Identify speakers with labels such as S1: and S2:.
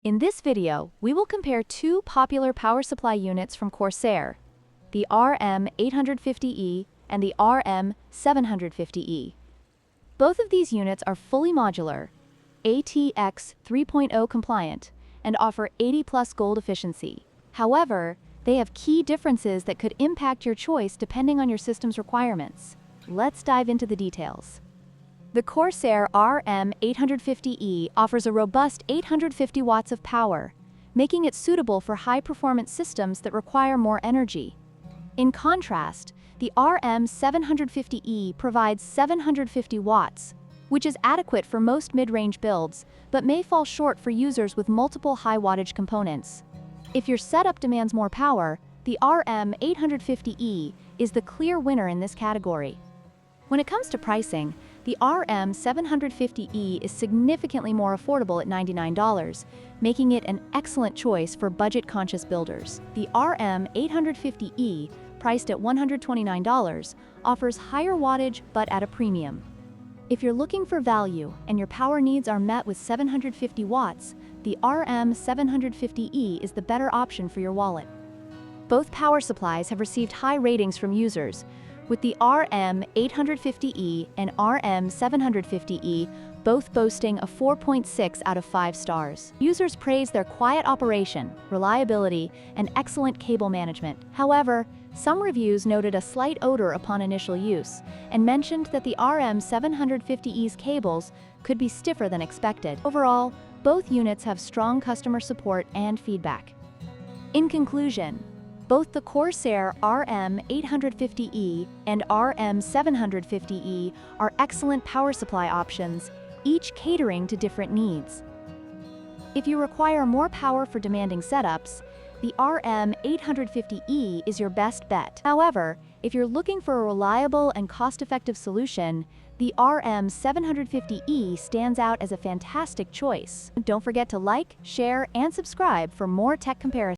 S1: In this video, we will compare two popular power supply units from Corsair, the RM850e and the RM750e. Both of these units are fully modular, ATX 3.0 compliant, and offer 80+ gold efficiency. However, they have key differences that could impact your choice depending on your system's requirements. Let's dive into the details. The Corsair RM850e offers a robust 850 watts of power, making it suitable for high-performance systems that require more energy. In contrast, the RM750e provides 750 watts, which is adequate for most mid-range builds, but may fall short for users with multiple high-wattage components. If your setup demands more power, the RM850e is the clear winner in this category. When it comes to pricing, the RM750e is significantly more affordable at $99, making it an excellent choice for budget-conscious builders. The RM850e, priced at $129, offers higher wattage but at a premium. If you're looking for value and your power needs are met with 750 watts, the RM750e is the better option for your wallet. Both power supplies have received high ratings from users, with the RM850e and RM750e both boasting a 4.6 out of 5 stars. Users praise their quiet operation, reliability, and excellent cable management. However, some reviews noted a slight odor upon initial use, and mentioned that the RM750e's cables could be stiffer than expected. Overall, both units have strong customer support and feedback. In conclusion, both the Corsair RM850e and RM750e are excellent power supply options, each catering to different needs. If you require more power for demanding setups, the RM850e is your best bet. However, if you're looking for a reliable and cost-effective solution, the RM750e stands out as a fantastic choice. Don't forget to like, share, and subscribe for more tech comparisons.